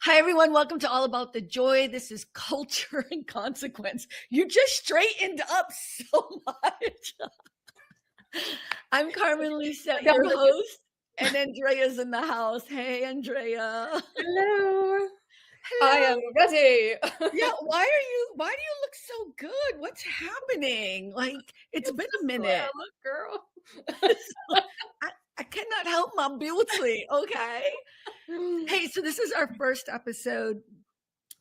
Hi, everyone. Welcome to All About the Joy. This is Culture and Consequence. You just straightened up so much. I'm Carmen Lisa, your host, and Andrea's in the house. Hey, Andrea. Hello. I Hello. am ready. Yeah, why do you look so good? What's happening? Like, it's been a minute. Look, girl. I cannot help my beauty, okay? Hey, so this is our first episode.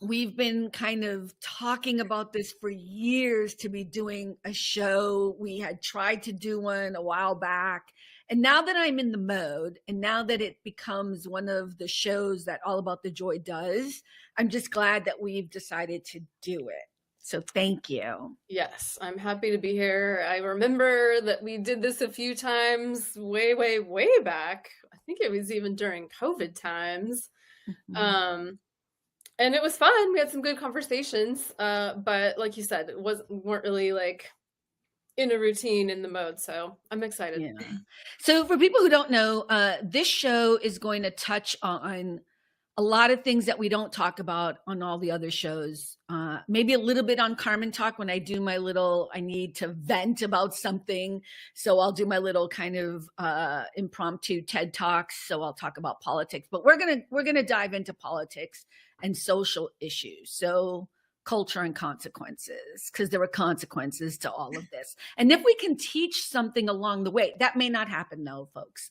We've been kind of talking about this for years to be doing a show. We had tried to do one a while back. And now that I'm in the mode, and now that it becomes one of the shows that All About the Joy does, I'm just glad that we've decided to do it. So thank you. Yes, I'm happy to be here. I remember that we did this a few times way, way, way back. I think it was even during COVID times. Mhm. And it was fun. We had some good conversations. But like you said, weren't really like in a routine in the mode. So I'm excited. Yeah. So for people who don't know, this show is going to touch on a lot of things that we don't talk about on all the other shows. Maybe a little bit on Carmen Talk when I do my little, I need to vent about something. So I'll do my little kind of impromptu TED Talks. So I'll talk about politics, but we're gonna dive into politics and social issues. So culture and consequences, because there are consequences to all of this. And if we can teach something along the way, that may not happen though, folks.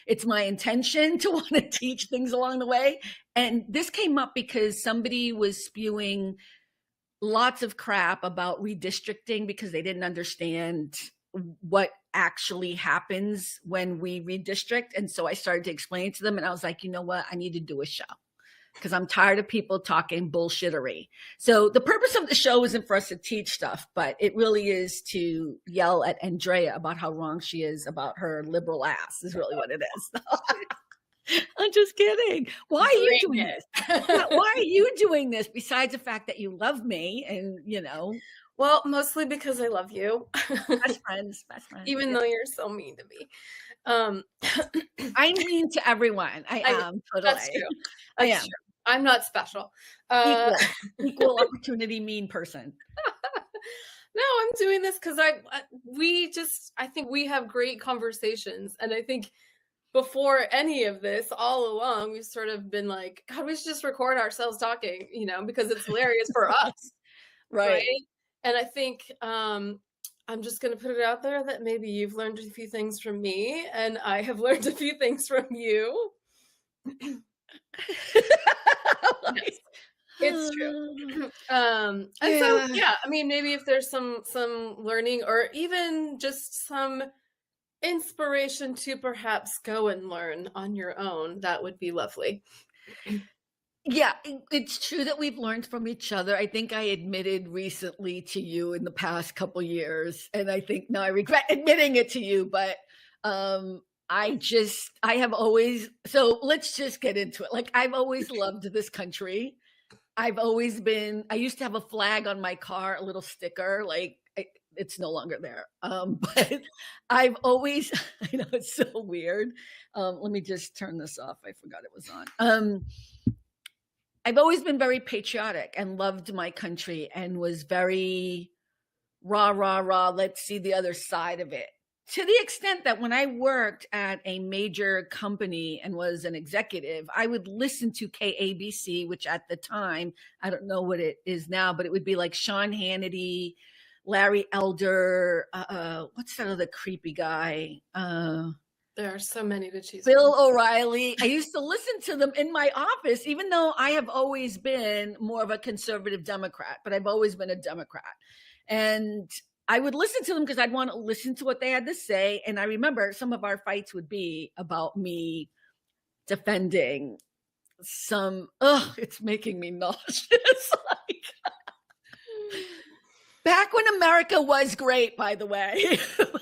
It's my intention to want to teach things along the way. And this came up because somebody was spewing lots of crap about redistricting because they didn't understand what actually happens when we redistrict. And so I started to explain it to them, and I was like, you know what? I need to do a show because I'm tired of people talking bullshittery. So the purpose of the show isn't for us to teach stuff, but it really is to yell at Andrea about how wrong she is about her liberal ass is really what it is. I'm just kidding. Why are you doing this? Why are you doing this besides the fact that you love me and, Well, mostly because I love you. best friends. Even though you're so mean to me. I'm mean to everyone. I am, totally. That's true. I am. True. I'm not special. Equal opportunity mean person. No, I'm doing this because I think we have great conversations. And I think before any of this, all along, we've sort of been like, God, we should just record ourselves talking, because it's hilarious for us. Right. And I think I'm just going to put it out there that maybe you've learned a few things from me and I have learned a few things from you. It's true. And so, yeah, I mean, maybe if there's some learning or even just some inspiration to perhaps go and learn on your own, that would be lovely. Yeah, it's true that we've learned from each other. I think I admitted recently to you in the past couple years, and I think now I regret admitting it to you, but I have always, so let's just get into it. Like, I've always loved this country. I used to have a flag on my car, a little sticker, like it's no longer there. But I've always, I know it's so weird. Let me just turn this off. I forgot it was on. I've always been very patriotic and loved my country and was very rah, rah, rah. Let's see the other side of it. To the extent that when I worked at a major company and was an executive, I would listen to KABC, which at the time, I don't know what it is now, but it would be like Sean Hannity, Larry Elder, what's that other creepy guy? There are so many to choose Bill O'Reilly. I used to listen to them in my office, even though I have always been more of a conservative Democrat, but I've always been a Democrat. And I would listen to them because I'd want to listen to what they had to say. And I remember some of our fights would be about me defending it's making me nauseous. Back when America was great, by the way.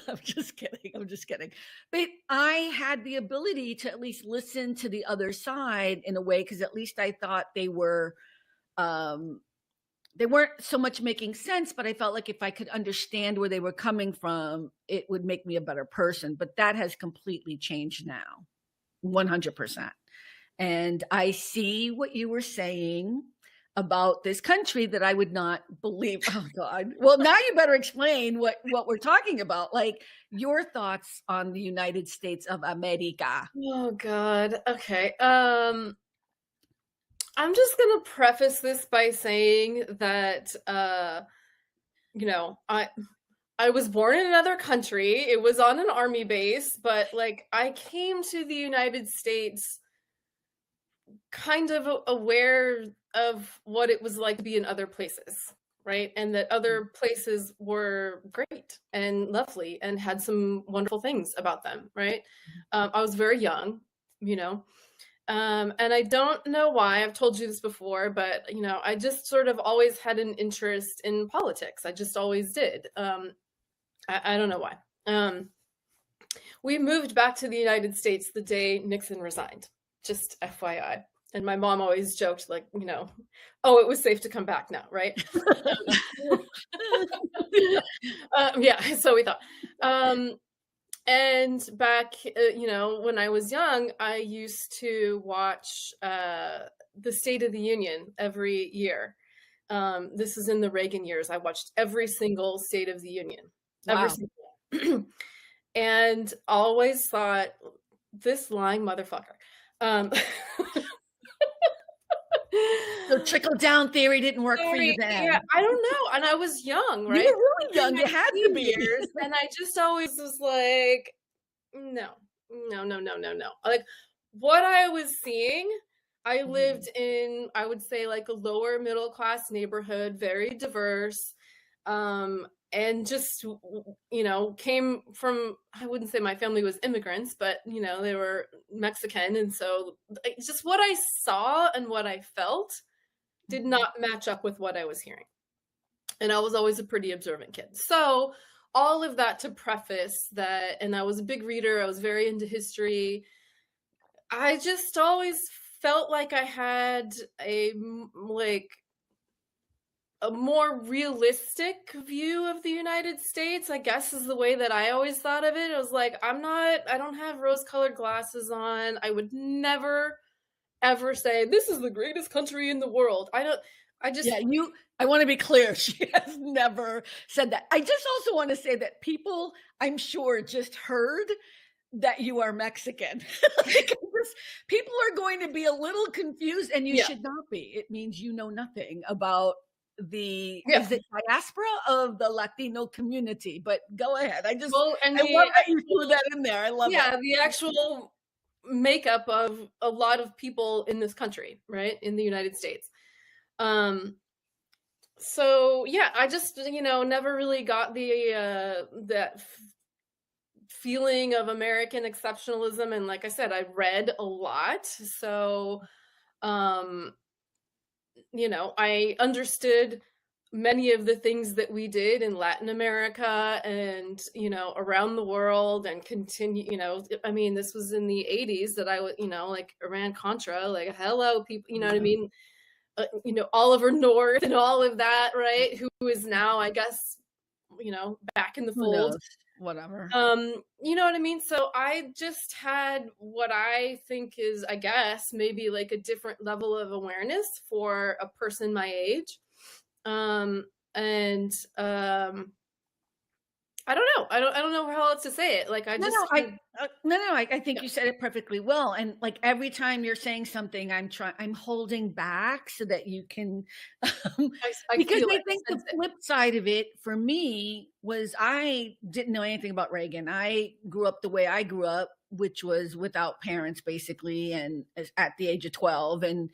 I'm just kidding. But I had the ability to at least listen to the other side in a way, because at least I thought they weren't so much making sense, but I felt like if I could understand where they were coming from, it would make me a better person. But that has completely changed now, 100%. And I see what you were saying about this country that I would not believe. Oh God. Well, now you better explain what we're talking about. Like your thoughts on the United States of America. Oh God. Okay. I'm just gonna preface this by saying that you know, I was born in another country. It was on an army base, but like I came to the United States kind of aware of what it was like to be in other places, right? And that other places were great and lovely and had some wonderful things about them, right? I was very young, you know, and I don't know why. I've told you this before, but you know, I just sort of always had an interest in politics. I just always did. I don't know why. We moved back to the United States the day Nixon resigned, just FYI. And my mom always joked, like, you know, oh, it was safe to come back now, right? Yeah, so we thought. And back, you know, when I was young, I used to watch the State of the Union every year. This is in the Reagan years. I watched every single State of the Union. Wow. Every single and always thought, this lying motherfucker. So trickle down theory didn't work for you then. Yeah, I don't know. And I was young, right? You were really young. You had to be. Years, and I just always was like, no. Like what I was seeing, I lived in, I would say, like a lower middle class neighborhood, very diverse. And just, you know, came from, I wouldn't say my family was immigrants, but, you know, they were Mexican. And so just what I saw and what I felt did not match up with what I was hearing. And I was always a pretty observant kid. So all of that to preface that, and I was a big reader. I was very into history. I just always felt like I had a more realistic view of the United States, I guess, is the way that I always thought of it. I was like, I don't have rose-colored glasses on. I would never, ever say, this is the greatest country in the world. I want to be clear. She has never said that. I just also want to say that people, I'm sure, just heard that you are Mexican. People are going to be a little confused, and you should not be. It means you know nothing about the is it diaspora of the Latino community. But go ahead. I love that you threw that in there. I love it. Yeah, the actual makeup of a lot of people in this country, right? In the United States. So yeah, I just, you know, never really got the that feeling of American exceptionalism. And like I said, I read a lot. So you know, I understood many of the things that we did in Latin America and, you know, around the world, and continue, you know, I mean, this was in the 80s that I was, you know, like Iran-Contra, like, hello, people, you know what I mean? You know, Oliver North and all of that, right? Who is now, I guess, you know, back in the fold. Whatever. You know what I mean? So I just had what I think is, I guess, maybe like a different level of awareness for a person my age. I don't know. I don't know how else to say it. Like I think you said it perfectly well. And like every time you're saying something, I'm holding back so that you can, because I think the flip side of it for me was I didn't know anything about Reagan. I grew up the way I grew up, which was without parents basically, and at the age of 12. And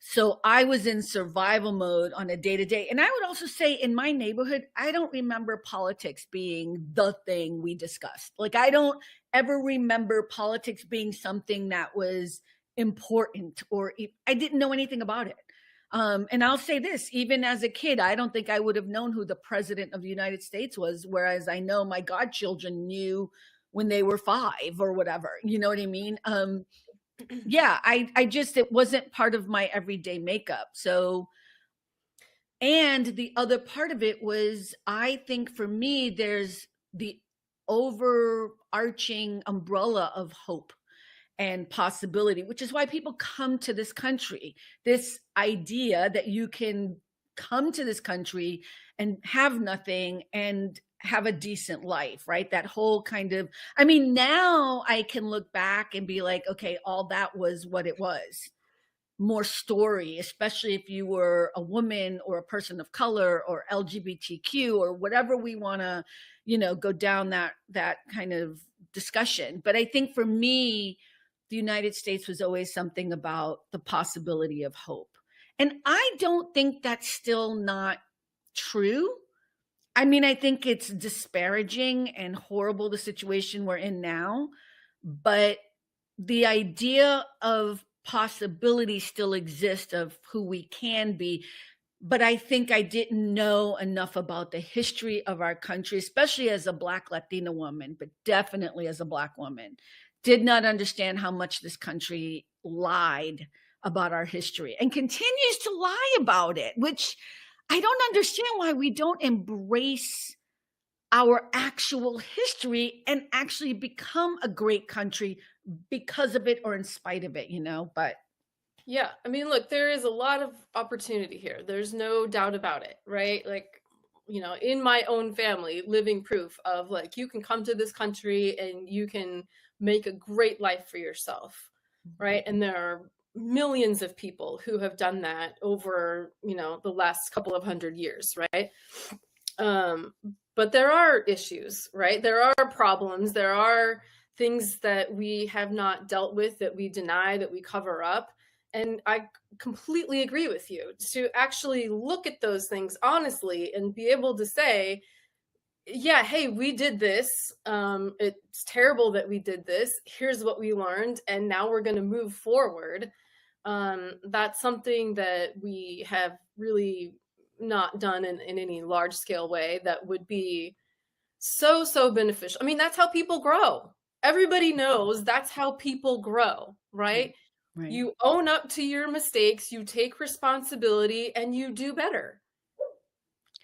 so I was in survival mode on a day-to-day. And I would also say in my neighborhood, I don't remember politics being the thing we discussed. Like I don't ever remember politics being something that was important, or I didn't know anything about it. And I'll say this, even as a kid, I don't think I would have known who the president of the United States was, whereas I know my godchildren knew when they were 5 or whatever. You know what I mean? Yeah, I just, it wasn't part of my everyday makeup. So, and the other part of it was, I think for me, there's the overarching umbrella of hope. and possibility, which is why people come to this country. This idea that you can come to this country and have nothing and have a decent life, right? That whole kind of, I mean, now I can look back and be like, okay, all that was what it was. More story, especially if you were a woman or a person of color or LGBTQ or whatever we want to, go down that kind of discussion. But I think for me, the United States was always something about the possibility of hope. And I don't think that's still not true. I mean, I think it's disparaging and horrible, the situation we're in now, but the idea of possibility still exists of who we can be. But I think I didn't know enough about the history of our country, especially as a Black Latina woman, but definitely as a Black woman. Did not understand how much this country lied about our history and continues to lie about it, which I don't understand why we don't embrace our actual history and actually become a great country because of it or in spite of it, but Yeah, I mean, look, there is a lot of opportunity here. There's no doubt about it, right? Like, in my own family, living proof of like, you can come to this country and you can make a great life for yourself, right? And there are millions of people who have done that over, the last couple of 100 years, right? But there are issues, right? There are problems. There are things that we have not dealt with, that we deny, that we cover up. And I completely agree with you to actually look at those things honestly and be able to say, yeah, hey, we did this. It's terrible that we did this. Here's what we learned. And now we're going to move forward. That's something that we have really not done in any large scale way that would be so beneficial. I mean, that's how people grow. Everybody knows that's how people grow, right? Right. You own up to your mistakes, you take responsibility, and you do better.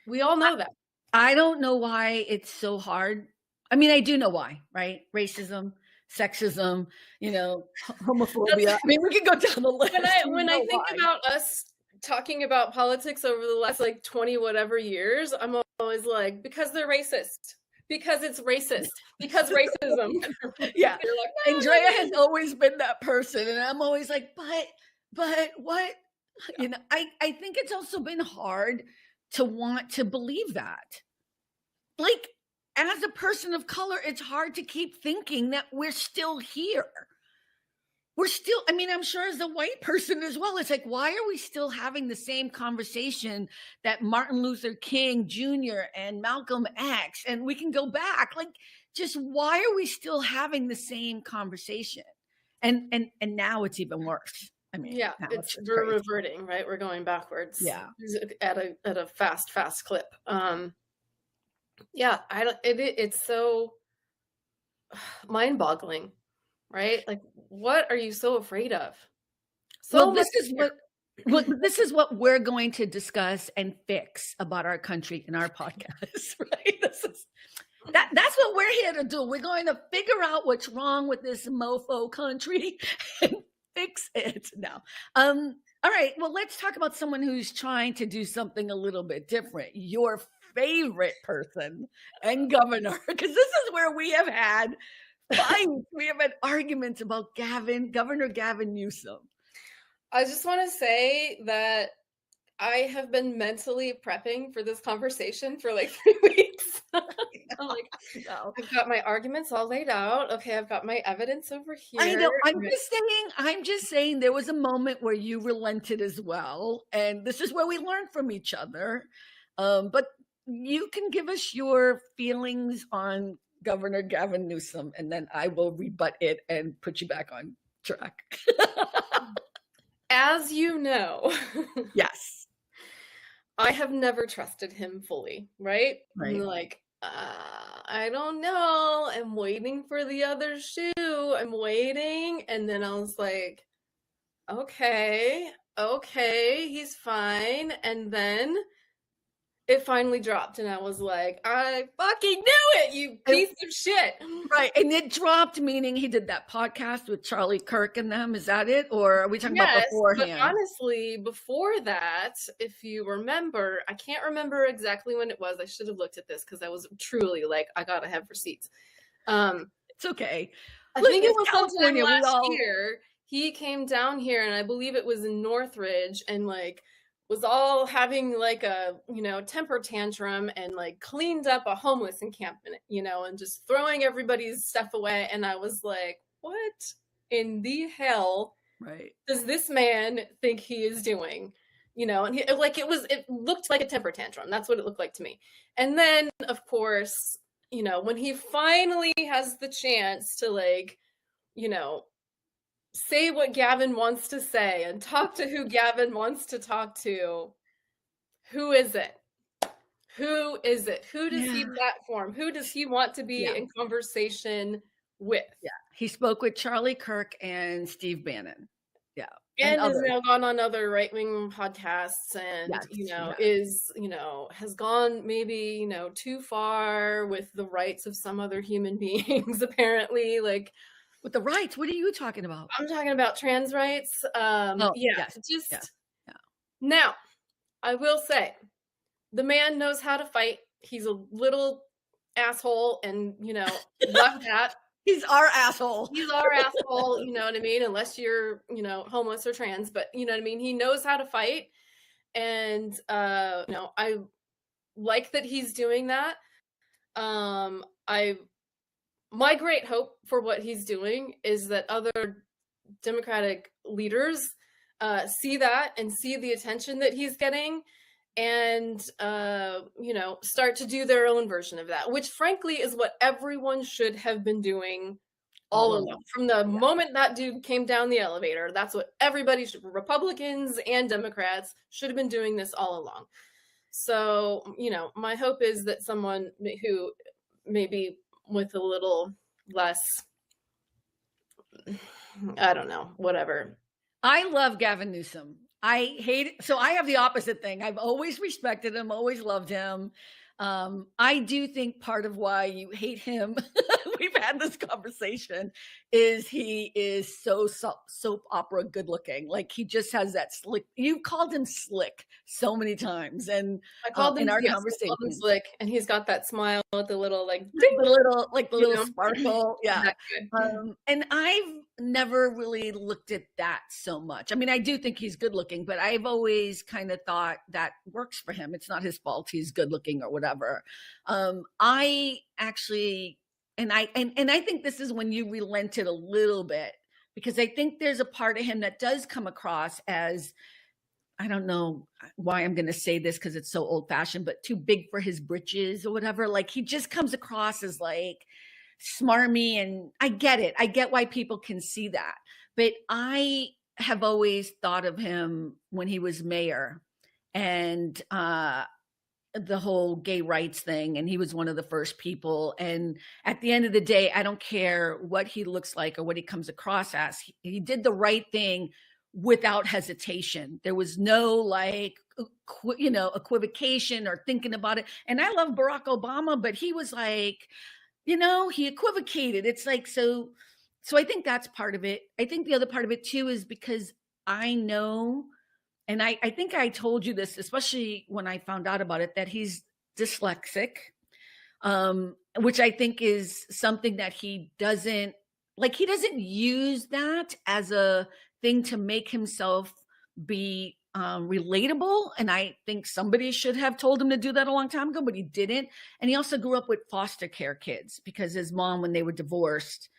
We all know that. I don't know why it's so hard. I mean, I do know why, right? Racism, sexism, homophobia. I mean, we can go down the list. When I think about us talking about politics over the last like 20 whatever years, I'm always like, because they're racist. Because it's racist. Because racism. Yeah. Like, no, Andrea has always been that person. And I'm always like, but what? Yeah. I think it's also been hard to want to believe that. Like, as a person of color, it's hard to keep thinking that we're still here. We're still, I mean, I'm sure as a white person as well, it's like, why are we still having the same conversation that Martin Luther King Jr. and Malcolm X, and we can go back, like, just why are we still having the same conversation? And now it's even worse. I mean, yeah, we're reverting, right? We're going backwards. Yeah. At a fast clip. Yeah, it's so mind-boggling. Right? Like, what are you so afraid of? Well, this is what we're going to discuss and fix about our country in our podcast, right? That's what we're here to do. We're going to figure out what's wrong with this mofo country and fix it now. All right. Well, let's talk about someone who's trying to do something a little bit different. Your favorite person and governor, because this is where we have had fights. We have had arguments about Governor Gavin Newsom. I just want to say that I have been mentally prepping for this conversation for like 3 weeks. I'm like, I've got my arguments all laid out. Okay, I've got my evidence over here. I know. I'm just saying there was a moment where you relented as well. And this is where we learn from each other. But you can give us your feelings on Governor Gavin Newsom, and then I will rebut it and put you back on track. As you know, yes, I have never trusted him fully, right? Right. I'm like, I don't know. I'm waiting for the other shoe. I'm waiting. And then I was like, okay, he's fine. And then it finally dropped, and I was like, I fucking knew it, you piece of shit. Right. And it dropped, meaning he did that podcast with Charlie Kirk and them. Is that it? Or are we talking about Yes, but beforehand? honestly, before that, if you remember, I can't remember exactly when it was. I should have looked at this because I was truly like, I gotta have receipts. It's okay. I Look, think it it's was sometime California. last year. He came down here, and I believe it was in Northridge, and like was all having like a temper tantrum, and like cleaned up a homeless encampment, and just throwing everybody's stuff away. And I was like, what in the hell Right. does this man think he is doing? And it looked like a temper tantrum. That's what it looked like to me. And then, of course, when he finally has the chance to say what Gavin wants to say and talk to who Gavin wants to talk to, who is it? Who is it? Who does he platform? Who does he want to be in conversation with? Yeah. He spoke with Charlie Kirk and Steve Bannon. Yeah. And has now gone on other right-wing podcasts, and has gone maybe too far with the rights of some other human beings, apparently. Like, with the rights, what are you talking about? I'm talking about trans rights. Now I will say, the man knows how to fight. He's a little asshole, and love that. He's our asshole. He's our asshole, you know what I mean? Unless you're, homeless or trans, but you know what I mean? He knows how to fight. And, I like that he's doing that. My great hope for what he's doing is that other Democratic leaders see that and see the attention that he's getting, and start to do their own version of that, which frankly is what everyone should have been doing all along. From the moment that dude came down the elevator, that's what everybody should, Republicans and Democrats, should have been doing this all along. So, my hope is that someone who maybe with a little less, I don't know, whatever. I love Gavin Newsom. I hate it. So I have the opposite thing. I've always respected him, always loved him. I do think part of why you hate him, we've had this conversation, is he is so soap opera good looking. Like, he just has that slick. You called him slick so many times, and I called him in our conversation slick, and he's got that smile with the little little sparkle. Yeah. And I've never really looked at that so much. I mean, I do think he's good looking, but I've always kind of thought that works for him. It's not his fault he's good looking or whatever. I actually, and I think this is when you relented a little bit, because I think there's a part of him that does come across as, I don't know why I'm going to say this because it's so old fashioned, but too big for his britches or whatever. Like, he just comes across as like smarmy, and I get it. I get why people can see that. But I have always thought of him when he was mayor, and the whole gay rights thing, and he was one of the first people. And at the end of the day, I don't care what he looks like or what he comes across as. He did the right thing without hesitation. There was no equivocation or thinking about it. And I love Barack Obama, but he was like, he equivocated. It's like, so I think that's part of it. I think the other part of it too is because I know, and I think I told you this, especially when I found out about it, that he's dyslexic, which I think is something that he doesn't use that as a thing to make himself be relatable. And I think somebody should have told him to do that a long time ago, but he didn't. And he also grew up with foster care kids, because his mom, when they were divorced,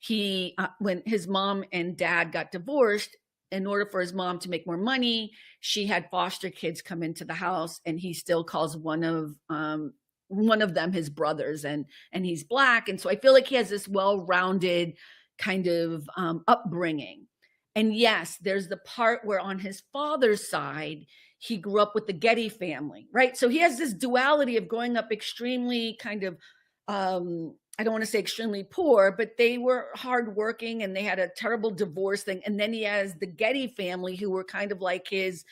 when his mom and dad got divorced, in order for his mom to make more money, she had foster kids come into the house, and he still calls one of them his brothers, and he's Black. And so I feel like he has this well-rounded kind of upbringing. And yes, there's the part where on his father's side, he grew up with the Getty family, right? So he has this duality of growing up extremely kind of, I don't want to say extremely poor, but they were hardworking, and they had a terrible divorce thing. And then he has the Getty family, who were kind of like his,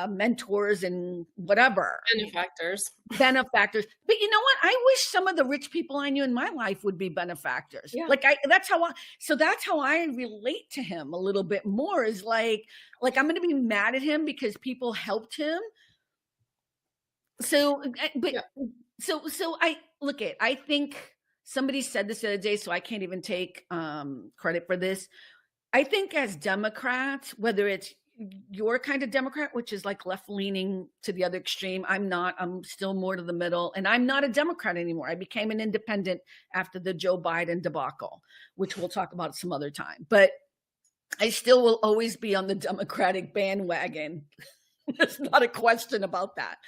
mentors and whatever. Benefactors. But you know what? I wish some of the rich people I knew in my life would be benefactors. Yeah. That's how I relate to him a little bit more, is like I'm going to be mad at him because people helped him. So, I think somebody said this the other day, so I can't even take credit for this. I think as Democrats, whether it's your kind of Democrat, which is like left leaning to the other extreme, I'm not. I'm still more to the middle, and I'm not a Democrat anymore. I became an independent after the Joe Biden debacle, which we'll talk about some other time. But I still will always be on the Democratic bandwagon. There's not a question about that.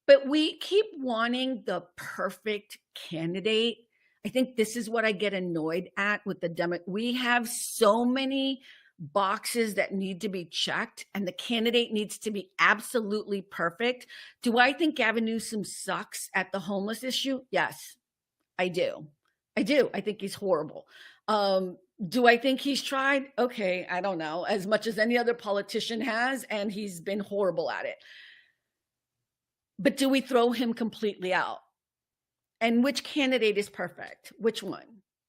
But we keep wanting the perfect candidate. I think this is what I get annoyed at with the we have so many boxes that need to be checked, and the candidate needs to be absolutely perfect. Do I think Gavin Newsom sucks at the homeless issue? Yes, I do. I think he's horrible. Do I think he's tried? Okay, I don't know, as much as any other politician has, and he's been horrible at it. But do we throw him completely out? And which candidate is perfect? Which one?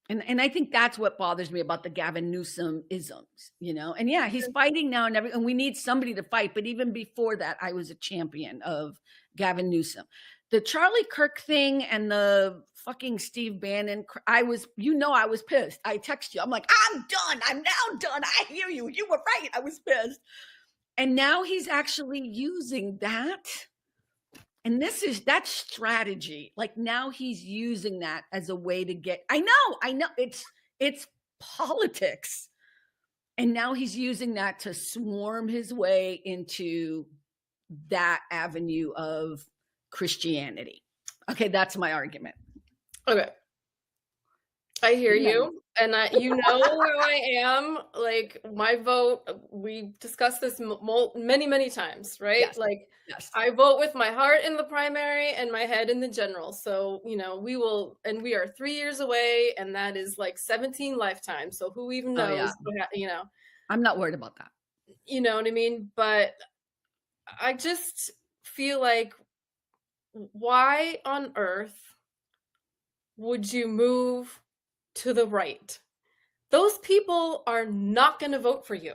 And I think that's what bothers me about the Gavin Newsom isms, And yeah, he's fighting now and we need somebody to fight. But even before that, I was a champion of Gavin Newsom. The Charlie Kirk thing and the fucking Steve Bannon, I was pissed. I text you. I'm like, I'm done. I'm now done. I hear you. You were right. I was pissed. And now he's actually using that. And that's strategy. Like now he's using that as a way to get, I know it's politics. And now he's using that to swarm his way into that avenue of Christianity. Okay, that's my argument. Okay. I hear you. And you know who I am. Like my vote, we discussed this many, many times, right? Yes. I vote with my heart in the primary and my head in the general. So, we are 3 years away, and that is like 17 lifetimes. So who even knows, I'm not worried about that. You know what I mean? But I just feel like, why on earth would you move to the right? Those people are not going to vote for you.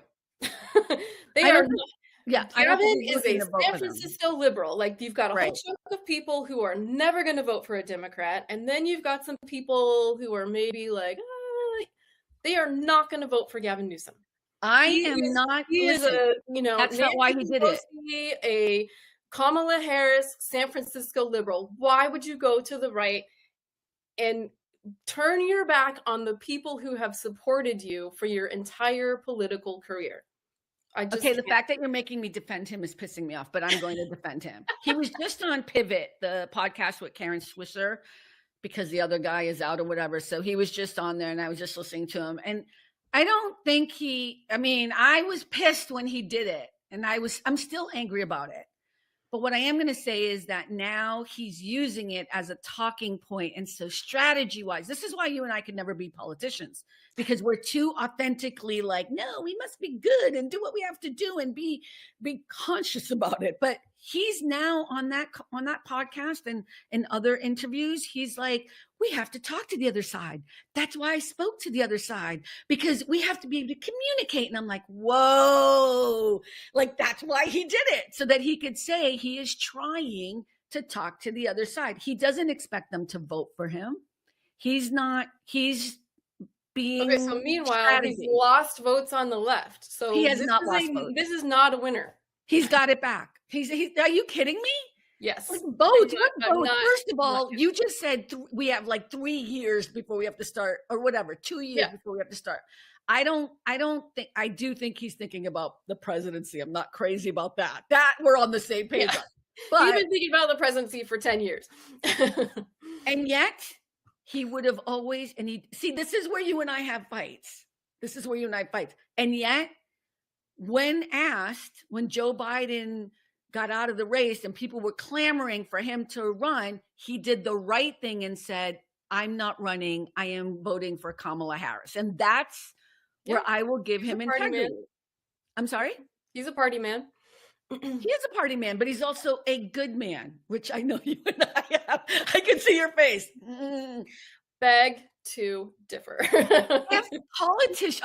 They are not. Yeah, Gavin is a San Francisco liberal. Like, you've got a whole chunk of people who are never going to vote for a Democrat, and then you've got some people who are maybe like, they are not going to vote for Gavin Newsom. He is that's not why he did it. A Kamala Harris, San Francisco liberal. Why would you go to the right and turn your back on the people who have supported you for your entire political career? The fact that you're making me defend him is pissing me off, but I'm going to defend him. He was just on Pivot, the podcast with Karen Swisher, because the other guy is out or whatever. So he was just on there, and I was just listening to him. And I don't think I was pissed when he did it, and I'm still angry about it. But what I am going to say is that now he's using it as a talking point. And so strategy-wise, this is why you and I could never be politicians, because we're too authentically like, no, we must be good and do what we have to do and be conscious about it. But he's now on that podcast and in other interviews, he's like, we have to talk to the other side. That's why I spoke to the other side, because we have to be able to communicate. And I'm like, whoa, like that's why he did it, so that he could say he is trying to talk to the other side. He doesn't expect them to vote for him. He's being okay. So meanwhile, he's lost votes on the left. So he has not lost votes. This is not a winner. He's got it back. He's are you kidding me? Yes. Like votes. First of all, you just said we have like 3 years before we have to start, or whatever, 2 years before we have to start. I do think he's thinking about the presidency. I'm not crazy about that. That we're on the same page. Yeah. But you've been thinking about the presidency for 10 years. And yet he would have always, this is where you and I have fights. And yet when Joe Biden got out of the race and people were clamoring for him to run, he did the right thing and said, I'm not running. I am voting for Kamala Harris. And that's where I will give him integrity. I'm sorry? He's a party man. He is a party man, but he's also a good man, which I know you and I have. I can see your face. Beg to differ.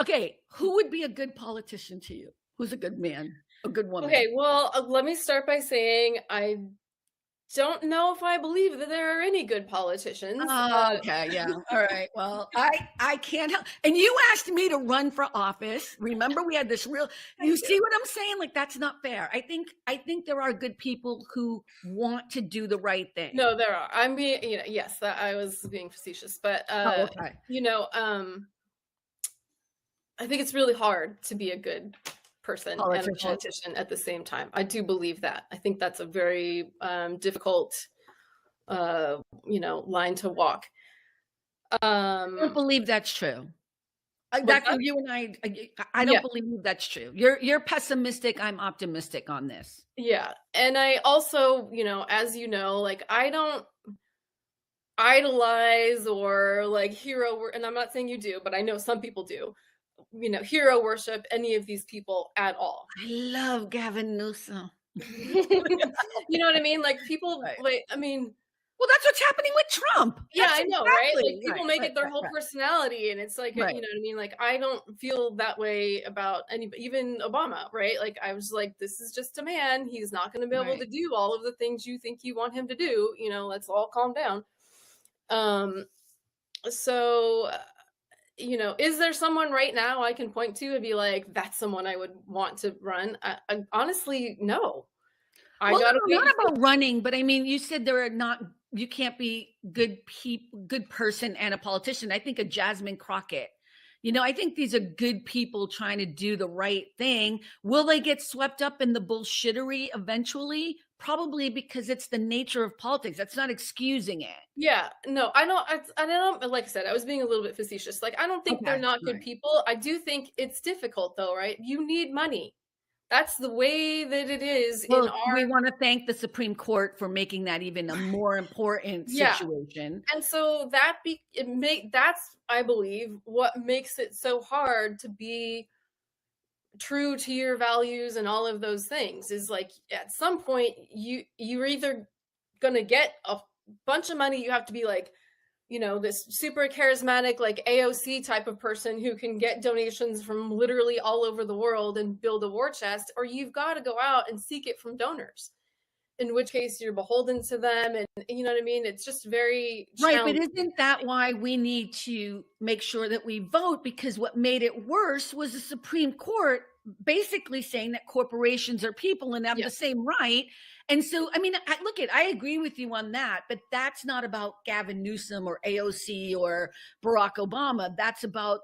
Okay, who would be a good politician to you? Who's a good man, a good woman? Okay, well, let me start by saying I don't know if I believe that there are any good politicians. Oh, okay, yeah. All right. Well, I can't help. And you asked me to run for office. Remember, we had this real. You see what I'm saying? Like, that's not fair. I think there are good people who want to do the right thing. No, there are. I'm being, yes, that I was being facetious, but okay. I think it's really hard to be a good person and a Politician. politician at the same time. I do believe that. I think that's a very difficult, line to walk. I don't believe that's true. That's you and I don't believe that's true. You're pessimistic. I'm optimistic on this. Yeah. And I also, as you know, like, I don't idolize or like hero, and I'm not saying you do, but I know some people do, hero worship any of these people at all. I love Gavin Newsom. You know what I mean? Like, people, Right. like, I mean, well, that's what's happening with Trump. Yeah, That's I know, exactly. right? Like, people make it their whole personality, and it's like, Right. you know what I mean? Like, I don't feel that way about anybody, even Obama, right? Like, I was like, this is just a man. He's not going to be able to do all of the things you think you want him to do. Let's all calm down. So, is there someone right now I can point to and be like, that's someone I would want to run? I honestly, no. Well, not about running, but I mean, you said you can't be good person and a politician. I think of Jasmine Crockett. I think these are good people trying to do the right thing. Will they get swept up in the bullshittery eventually? Probably, because it's the nature of politics. That's not excusing it. Yeah, no, I don't, like I said, I was being a little bit facetious. Like, I don't think they're not good people. I do think it's difficult though, right? You need money. That's the way that it is. We want to thank the Supreme Court for making that even a more important situation. And so that's, I believe, what makes it so hard to be true to your values and all of those things, is like, at some point you're either going to get a bunch of money. You have to be like, this super charismatic, like AOC type of person who can get donations from literally all over the world and build a war chest, or you've got to go out and seek it from donors, in which case you're beholden to them. And you know what I mean? It's just very right. But isn't that why we need to make sure that we vote? Because what made it worse was the Supreme Court basically saying that corporations are people and have the same right. And so, I mean, I agree with you on that, but that's not about Gavin Newsom or AOC or Barack Obama. That's about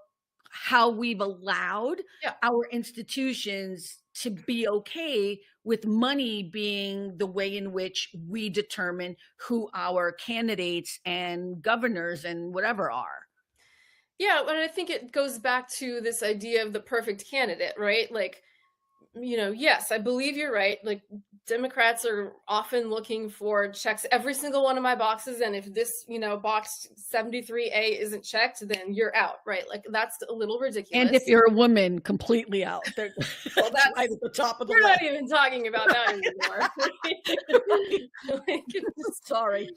how we've allowed our institutions to be okay with money being the way in which we determine who our candidates and governors and whatever are. Yeah, but I think it goes back to this idea of the perfect candidate, right? Like, yes, I believe you're right. Like, Democrats are often looking for checks every single one of my boxes. And if this, box 73A isn't checked, then you're out, right? Like, that's a little ridiculous. And if you're a woman, completely out. Well, that's right at the top of the list. We're not list. even talking about that anymore. Sorry.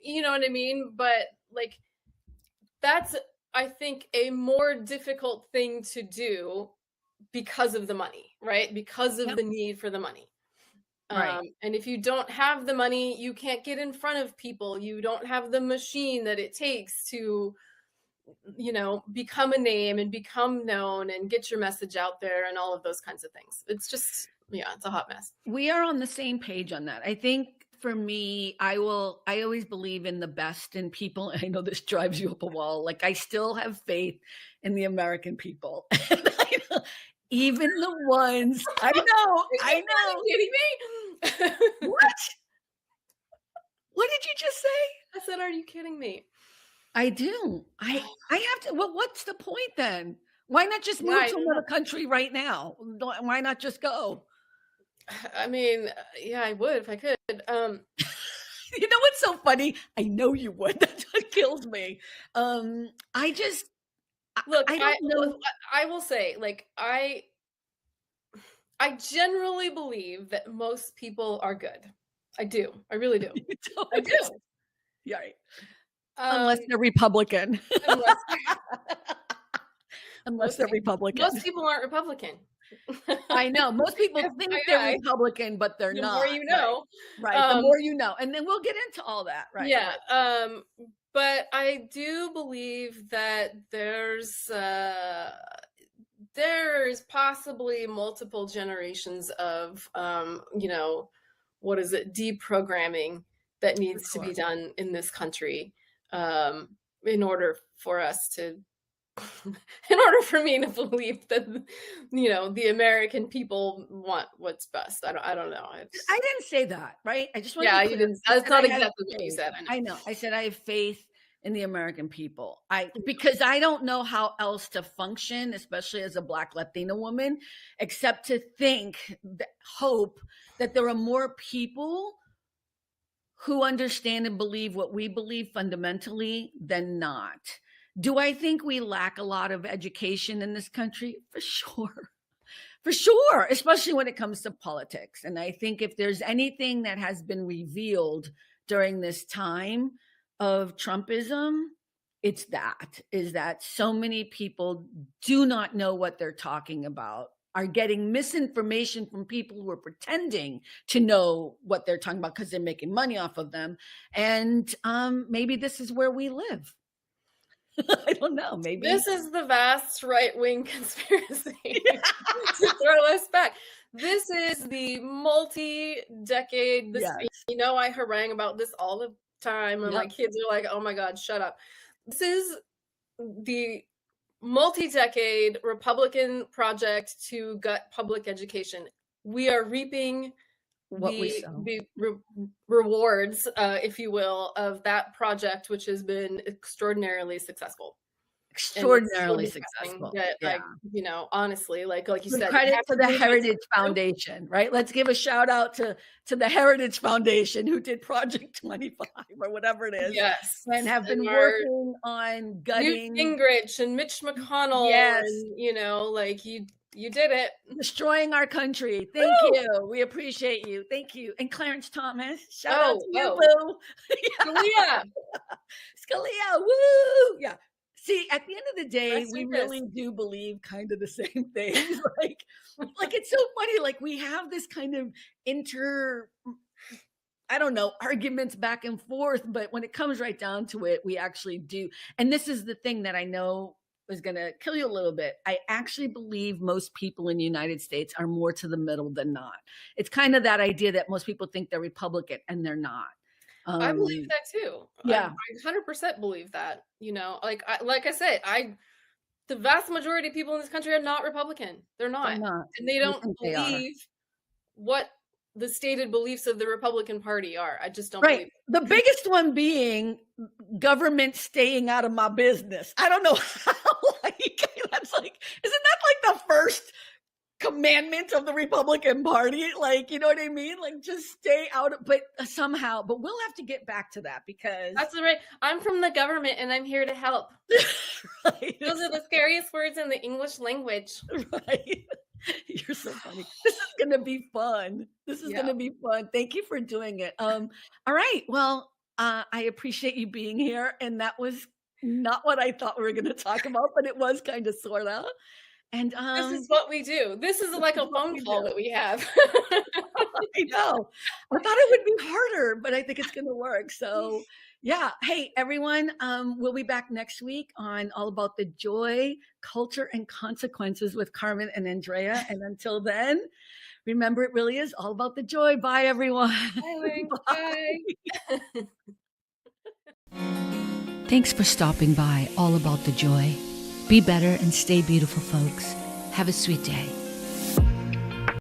You know what I mean? But like, that's, I think, a more difficult thing to do because of the money, right? Because of the need for the money. Right. And if you don't have the money, you can't get in front of people. You don't have the machine that it takes to, become a name and become known and get your message out there and all of those kinds of things. It's just, it's a hot mess. We are on the same page on that. I think for me, I always believe in the best in people. I know this drives you up a wall. Like, I still have faith in the American people. Even the ones I know. Are you kidding me? What? What did you just say? I said, are you kidding me? I do. I have to. Well, what's the point then? Why not just move to another country right now? Why not just go? I mean, yeah, I would if I could. You know what's so funny? I know you would. That's what kills me. I just look. I don't know. I will say, like, I I generally believe that most people are good. I do. I really do. I do. Yeah, right. Unless they're Republican. Unless Unless they're Republican. most people aren't Republican. I know. Most people think they're Republican, but they're not. The more you know. Right. The more you know. And then we'll get into all that. Right. Yeah. Right. But I do believe that there's possibly multiple generations of what is it, deprogramming that needs to be done in this country in order for us to in order for me to believe that the American people want what's best. I don't know. I didn't say that, right? I just want to you didn't. That's not exactly what you said. I know. I said I have faith in the American people. Because I don't know how else to function, especially as a Black Latina woman, except to hope that there are more people who understand and believe what we believe fundamentally than not. Do I think we lack a lot of education in this country? For sure. For sure, especially when it comes to politics. And I think if there's anything that has been revealed during this time of Trumpism, is that so many people do not know what they're talking about, are getting misinformation from people who are pretending to know what they're talking about because they're making money off of them. And maybe this is where we live. I don't know. Maybe this is the vast right-wing conspiracy to throw us back. This is the multi-decade. I harangue about this all the time, and my kids are like, "Oh my God, shut up." This is the multi-decade Republican project to gut public education. We are reaping the rewards, if you will, of that project, which has been extraordinarily successful. Extraordinarily successful. Honestly, like you said, credit to the Heritage Foundation, right? Let's give a shout out to the Heritage Foundation who did Project 25 or whatever it is. Yes, and have been working on gutting Newt Gingrich and Mitch McConnell. Yes, and, you did it. Destroying our country. Thank you. We appreciate you. Thank you. And Clarence Thomas. Shout out to you, boo. Scalia. Woo. Yeah. See, at the end of the day, we really do believe kind of the same things. like it's so funny. Like we have this kind of arguments back and forth, but when it comes right down to it, we actually do. And this is the thing that I know is going to kill you a little bit. I actually believe most people in the United States are more to the middle than not. It's kind of that idea that most people think they're Republican and they're not. I believe that too. Yeah. I 100% believe that, like I said, the vast majority of people in this country are not Republican. They're not. And they don't believe what the stated beliefs of the Republican Party are. I just don't believe it. The biggest one being government staying out of my business. I don't know how, isn't that the first commandment of the Republican Party? You know what I mean? Just stay out of, but we'll have to get back to that because that's right. I'm from the government and I'm here to help. Right. Those are the scariest words in the English language. Right. You're so funny. This is going to be fun. Going to be fun. Thank you for doing it. All right. Well, I appreciate you being here. And that was not what I thought we were going to talk about, but it was kind of sort of. And this is what we do. This is like a phone call that we have. I know. I thought it would be harder, but I think it's going to work. So yeah. Hey, everyone. We'll be back next week on All About the Joy, Culture, and Consequences with Carmen and Andrea. And until then, remember, it really is all about the joy. Bye, everyone. Bye. Thanks for stopping by All About the Joy. Be better and stay beautiful, folks. Have a sweet day.